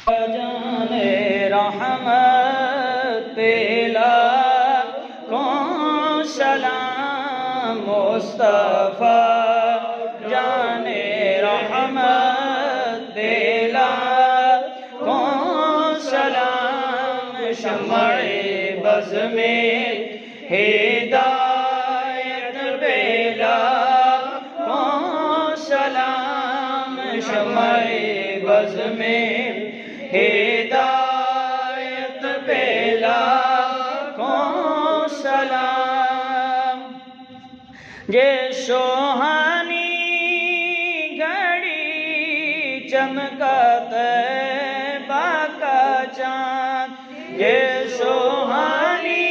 جانے رحمت پیلا کون سلام مصطفیٰ جانے رحمت پیلا کون سلام شمع بز میں ہدایت پیلا کون سلام شمع بز میں ہدایت پیلا کون سلام یہ سوہانی گھڑی چمکا طیبہ کا چاند یہ سوہانی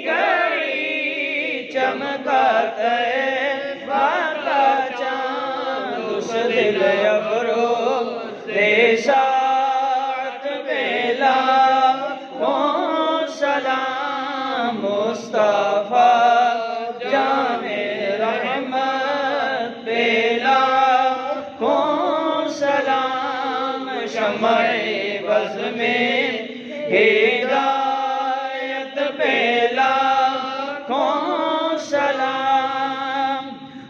گھڑی چمکا طیبہ کا چاند اس دل افروز ساعت پیلا کون سلام مصطفیٰ جانے رحمت پیلا کون سلام شمع بز میں ہدایت پیلا کون سلام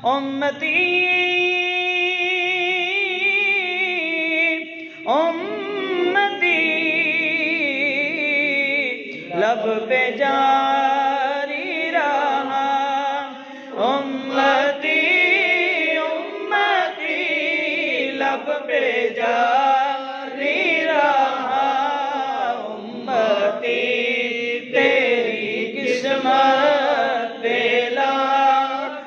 امتی لب پہ جاری رہا امتی لب پہ جاری رہا امتی تیری قسمت پیلا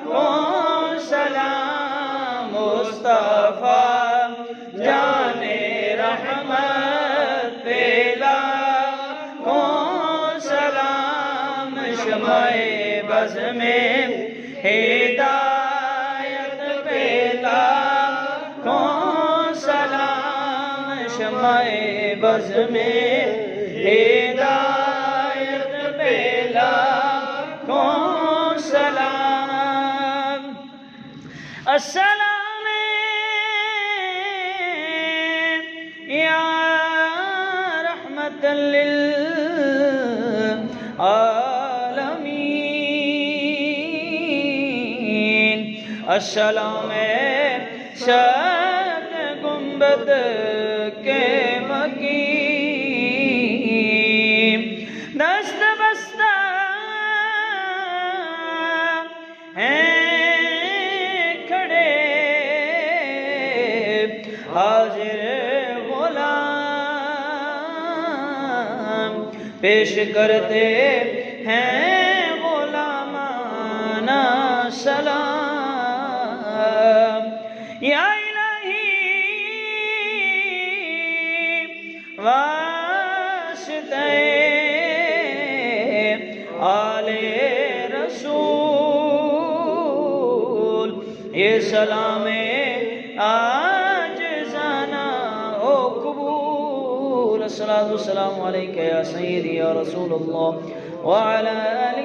کون سلام مصطفیٰ جانے رحمت پیلا شمع بز میں ہدایت پیلا کون سلام شمع بز میں ہدایت پیلا کون سلام السلام یا رحمت للعالمین السلام شد گنبد کے مقیم دست بستہ ہیں کھڑے حاضر غلام پیش کرتے ہیں غلامانہ سلام یا الہی واسطے آل رسول یہ سلام عاجزانہ ہو قبول الصلاۃ والسلام علیکہ یا سیدی یا رسول اللہ وعلی آلہ